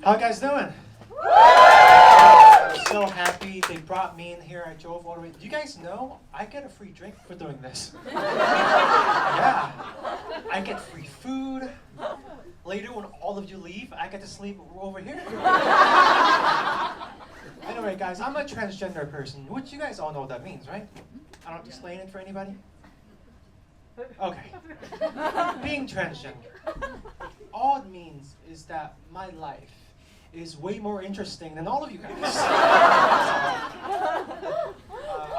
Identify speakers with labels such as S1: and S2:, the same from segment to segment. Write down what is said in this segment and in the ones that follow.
S1: How you guys doing? I'm so happy they brought me in here. I drove all the way. Do you guys know I get a free drink for doing this? Yeah. I get free food. Later, when all of you leave, I get to sleep over here. Anyway, guys, I'm a transgender person, which you guys all know what that means, right? I don't have to explain it for anybody? Okay. Being transgender. All it means is that my life is way more interesting than all of you guys.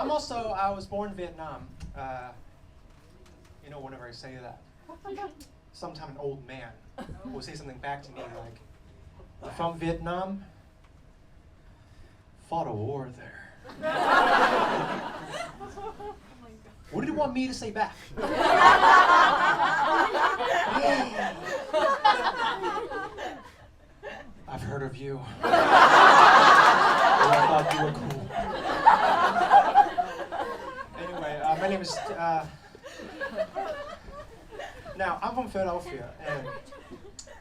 S1: I was born in Vietnam. Whenever I say that, sometime an old man will say something back to me like, "I'm from Vietnam, fought a war there." What do you want me to say back? I've heard of you. I thought you were cool. Anyway, my name is... Now, I'm from Philadelphia, and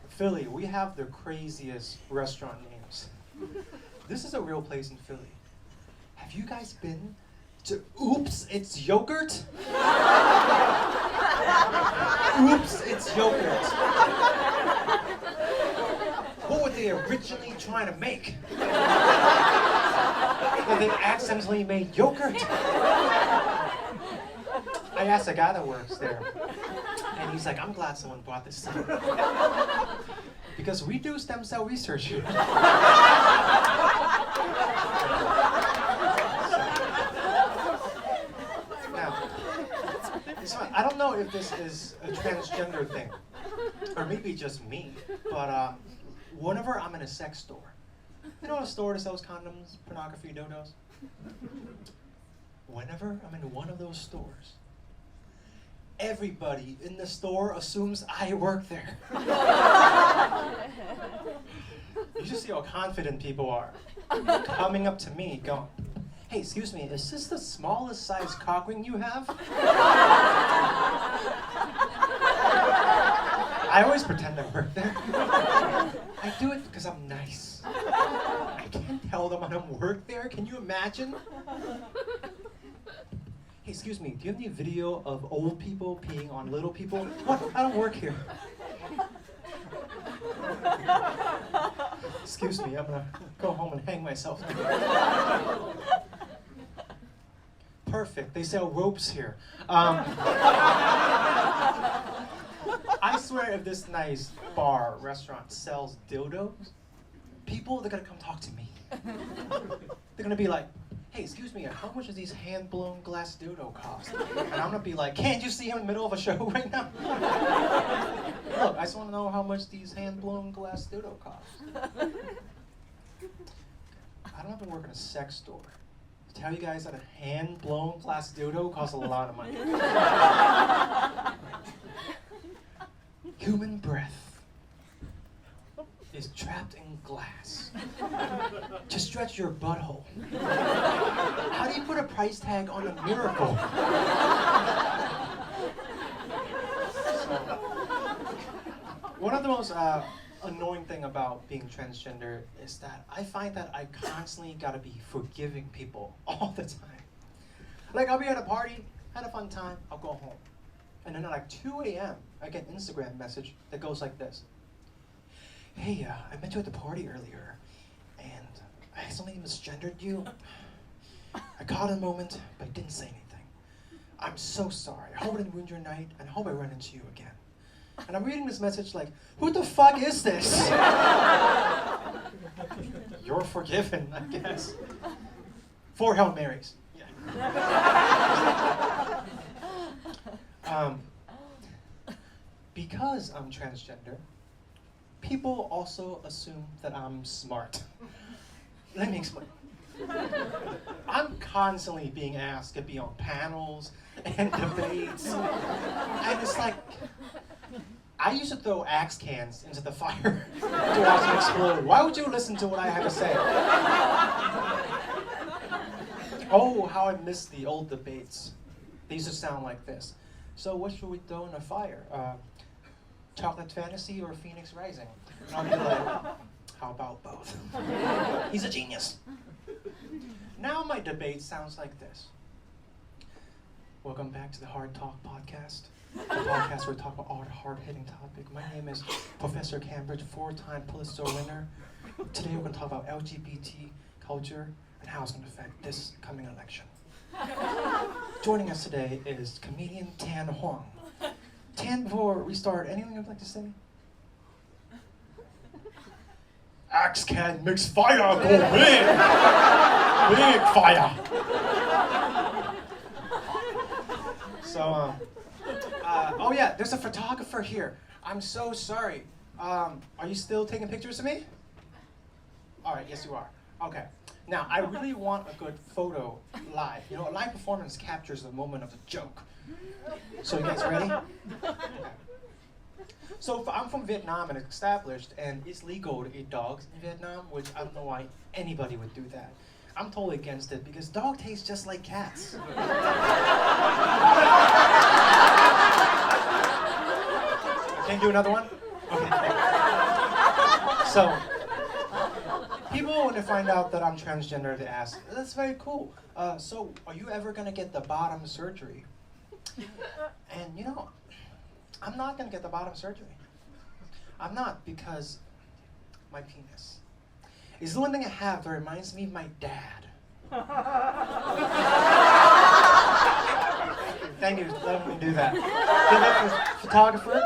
S1: Philly, we have the craziest restaurant names. This is a real place in Philly. Have you guys been to Oops, It's Yogurt? Oops, It's Yogurt. What were they originally trying to make? That they accidentally made yogurt? I asked a guy that works there, and he's like, "I'm glad someone brought this to me." Because we do stem cell research here. Now, I don't know if this is a transgender thing, or maybe just me, but whenever I'm in a sex store, a store that sells condoms, pornography, dildos, whenever I'm in one of those stores, everybody in the store assumes I work there. You should see how confident people are. Coming up to me going, "Hey, excuse me, is this the smallest size cock ring you have?" I always pretend I work there. I do it because I'm nice. I can't tell them I don't work there. Can you imagine? "Hey, excuse me, do you have any video of old people peeing on little people?" "What? I don't work here." "Excuse me, I'm gonna go home and hang myself." Perfect, they sell ropes here. I swear if this nice bar, restaurant sells dildos, people, they're gonna come talk to me. They're gonna be like, "Hey, excuse me, how much does these hand-blown glass dildo cost?" And I'm gonna be like, "Can't you see I'm in the middle of a show right now? Look, I just wanna know how much these hand-blown glass dildo cost." I don't have to work in a sex store to tell you guys that a hand-blown glass dildo costs a lot of money. Human breath is trapped in glass to stretch your butthole. How do you put a price tag on a miracle? One of the most annoying thing about being transgender is that I find that I constantly gotta be forgiving people all the time. Like, I'll be at a party, had a fun time, I'll go home. And then at like 2 a.m., I get an Instagram message that goes like this. "Hey, I met you at the party earlier, and I accidentally misgendered you. I caught a moment, but I didn't say anything. I'm so sorry. I hope I didn't ruin your night, and I hope I run into you again." And I'm reading this message like, who the fuck is this? You're forgiven, I guess. 4 Hail Marys. Yeah. Because I'm transgender, people also assume that I'm smart. Let me explain. I'm constantly being asked to be on panels and debates. And it's like, I used to throw axe cans into the fire to watch them explode. Why would you listen to what I have to say? Oh, how I miss the old debates. They used to sound like this. "So what should we throw in the fire? Chocolate Fantasy or Phoenix Rising?" And I'll be like, How about both? He's a genius. Now my debate sounds like this. Welcome back to the Hard Talk Podcast. The podcast where we talk about all the hard-hitting topics. My name is Professor Cambridge, 4-time Pulitzer winner. Today we're going to talk about LGBT culture and how it's going to affect this coming election. Joining us today is comedian Tan Hoang. Tan, before we start, anything you'd like to say? Axe can mix fire, go big! Big fire! So, oh yeah, there's a photographer here. I'm so sorry. Are you still taking pictures of me? All right, yes you are. Okay. Now, I really want a good photo live. You know, a live performance captures the moment of the joke. So you guys ready? Okay. So I'm from Vietnam and it's established, and it's legal to eat dogs in Vietnam, which I don't know why anybody would do that. I'm totally against it because dog tastes just like cats. Can you do another one? Okay. So, people, when they find out that I'm transgender, they ask, that's very cool. So, are you ever going to get the bottom surgery? And, you know, I'm not going to get the bottom surgery. I'm not, because my penis is the one thing I have that reminds me of my dad. Thank you for letting me do that. Good luck with photographer.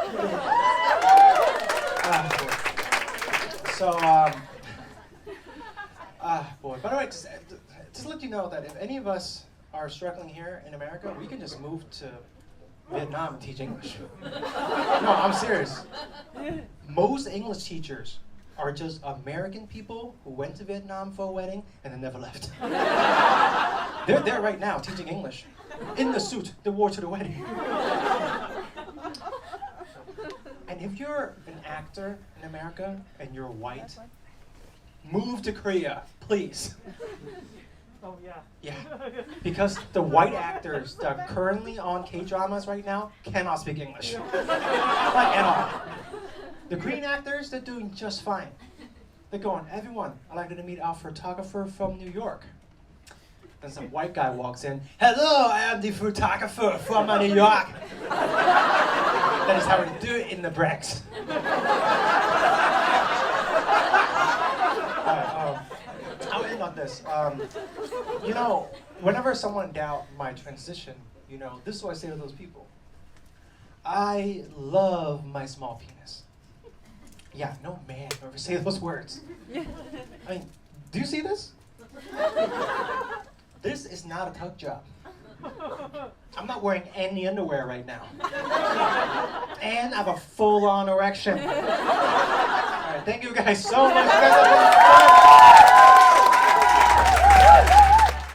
S1: Boy. By the way, just to let you know that if any of us are struggling here in America, we can just move to Vietnam and teach English. No, I'm serious. Most English teachers are just American people who went to Vietnam for a wedding and then never left. They're there right now teaching English. In the suit they wore to the wedding. And if you're an actor in America and you're white, move to Korea, please.
S2: Oh, yeah.
S1: Yeah, because the white actors that are currently on K-dramas right now cannot speak English. Like at all. The green actors, they're doing just fine. They're going, everyone, I'd like you to meet our photographer from New York. Then some white guy walks in, hello, I am the photographer from New York. That is how we do it in the Bronx. I'll end on this. You know, whenever someone doubt my transition, you know, this is what I say to those people. I love my small penis. Yeah, no man would ever say those words. I mean, do you see this? This is not a tuck job. I'm not wearing any underwear right now. And I have a full-on erection. All right, thank you guys so much.